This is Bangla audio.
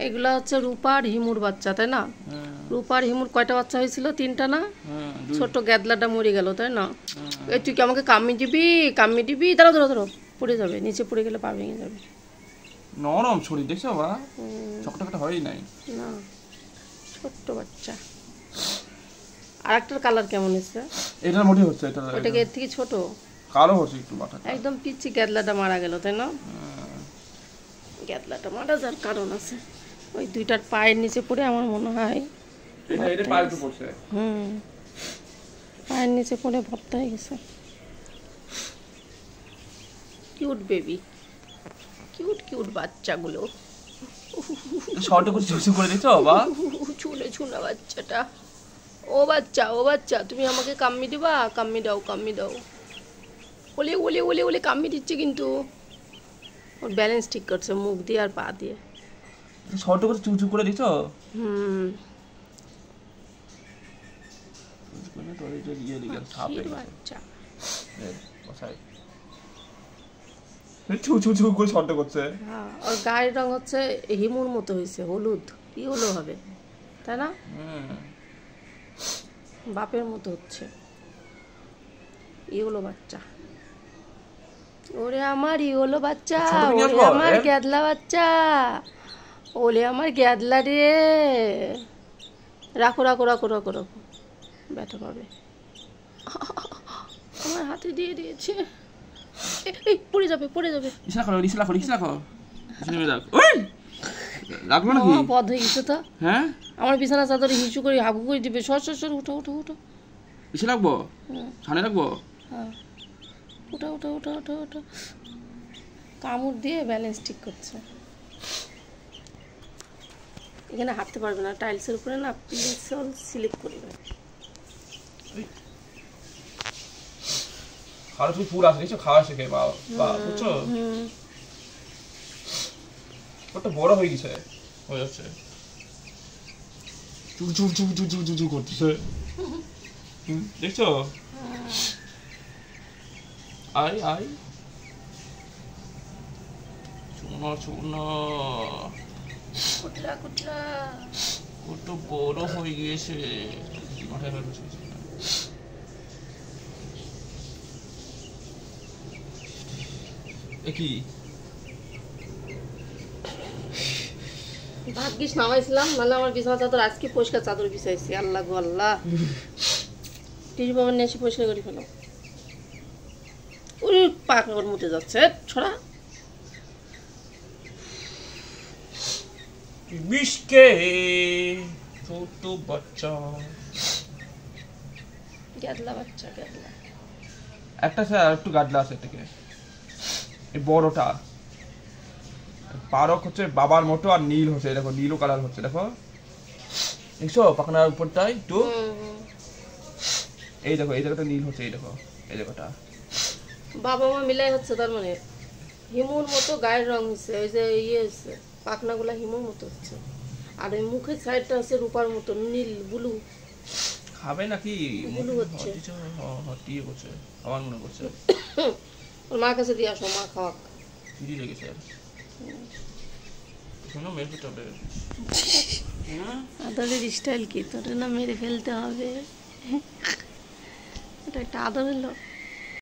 এগুলা হচ্ছে রূপার হিমুর বাচ্চা, তাই না? রূপার হিমুর কয়টা বাচ্চা হয়েছিল? 3টা না? ছোট গ্যাদলাটা মরে গেল, তাই না? এই তুই কি আমাকে কাম্মি দিবি? কাম্মি দিবি? দাঁড়াও দাঁড়াও দাঁড়াও, পড়ে যাবে, নিচে পড়ে গেলে পা ভেঙে যাবে। নরম শরীর দেখছো বা, চকটকটা হয়ই নাই না, ছোট্ট বাচ্চা। আর একটার কালার কেমন হচ্ছে? এটার মোটি হচ্ছে, এটা ওটাকে এর থেকে ছোট কালো হচ্ছে একটু মাথা, একদম পিচ্ছি। গ্যাদলাটা মারা গেল, তাই না? গ্যাদলাটা মারা যাওয়ার কারণ আছে, ওই দুইটার পায়ের নিচে পড়ে আমার মনে হয় এটা পায়ের উপর পড়ছে। পায়ের নিচে পড়ে ভর্তা হয়ে গেছে। কিউট বেবি, কিউট কিউট বাচ্চাগুলো। শর্টে করে চুচু করে দিছো বাবা, চুলে চুনা বাচ্চাটা। ও বাচ্চা, ও বাচ্চা, তুমি আমাকে কাম্মি দিবা? কাম্মি দাও, কাম্মি দাও। ওলে ওলে ওলে ওলে কাম্মি দিচ্ছে, কিন্তু ওর ব্যালেন্স ঠিক করছে মুখ দিয়ে আর পা দিয়ে। শর্টে করে চুচু করে দিছো। বাচ্চা চুচু চুচু করে শর্টে করছে। হ্যাঁ, ওর গায়ের রং হচ্ছে হিমুর মতো হয়েছে, হলুদ। কি হলো হবে, তাই না? বাপের মতো হচ্ছে। ইয়েলো বাচ্চা, ওরে আমার ইয়েলো বাচ্চা, ওরে আমার গ্যাদলা বাচ্চা, ওলে আমার গ্যাদলা রে। রাখো রাখো রাখো রাখো রাখো, ব্যথা পাবে। আমার হাতে দিয়ে দিয়েছে, এই পড়ে যাবে, পড়ে যাবে। ইসলা করো, ইসলা করো, ইসলা করো। ওই লাগবে নাকি? পদ হয়ে গেছে তো। হ্যাঁ, আমার বিছানা চাদরে হিসু করে হাগু করে দিবে। সর সর সর, উঠো উঠো উঠো। ইসে লাগবো, ছানে লাগবো। হ্যাঁ, উঠো উঠো উঠো উঠো উঠো। কামড় দিয়ে ব্যালেন্স ঠিক করছে। এখানে হাঁটতে পারবে না, টাইলসের উপরে না পিছল স্লিপ করবে। আর তুই ফুল আসে কিছু খাওয়া শিখে বা বুঝছো, কত বড় হয়ে গেছে, হয়ে যাচ্ছে চুল চুল চুল চুল চুল চুল করতেছে, দেখছো? আই আই চুনা চুনা কুটলা কুটলা কত বড় হয়ে গিয়েছে। মাথায় কি ভাগ্যিস নামাইছিলাম, নাহলে আমার বিছানা চাদর আজকে পরিষ্কার চাদর বিছাইছি। আল্লাহ গো আল্লাহ, টিসু বাবা নিয়ে এসে পরিষ্কার করে ফেলো। ওই পা কাপড় মুতে যাচ্ছে, ছড়া। মিশকে ছোট বাচ্চা, গ্যাদলা বাচ্চা, গ্যাদলা। একটা স্যার আর একটু গাদলা আছে থেকে, এই বড়টা পারক হচ্ছে বাবার মতো, আর নীল হচ্ছে, দেখো নীলও কালার হচ্ছে, দেখো দেখছো পাখনার উপরটাই একটু, এই দেখো এই জায়গাটা নীল হচ্ছে, এই দেখো এই জায়গাটা বাবা মা মিলাই হচ্ছে, তার মানে হিমুর মতো গায়ের রং হচ্ছে, ওই যে ইয়ে হচ্ছে পাখনাগুলা হিমুর মতো হচ্ছে, আর ওই মুখের সাইডটা হচ্ছে রূপার মতো নীল ব্লু। খাবে নাকি ব্লু হচ্ছে, হটিয়ে করছে, আমার মনে করছে। ওর মার কাছে দিয়ে আসো, মা খাওয়াক। ফিরি লেগেছে শোনো, মেরে ফেলতে হবে। আদরের স্টাইল কি, তোর না মেরে ফেলতে হবে? এটা একটা আদর হলো।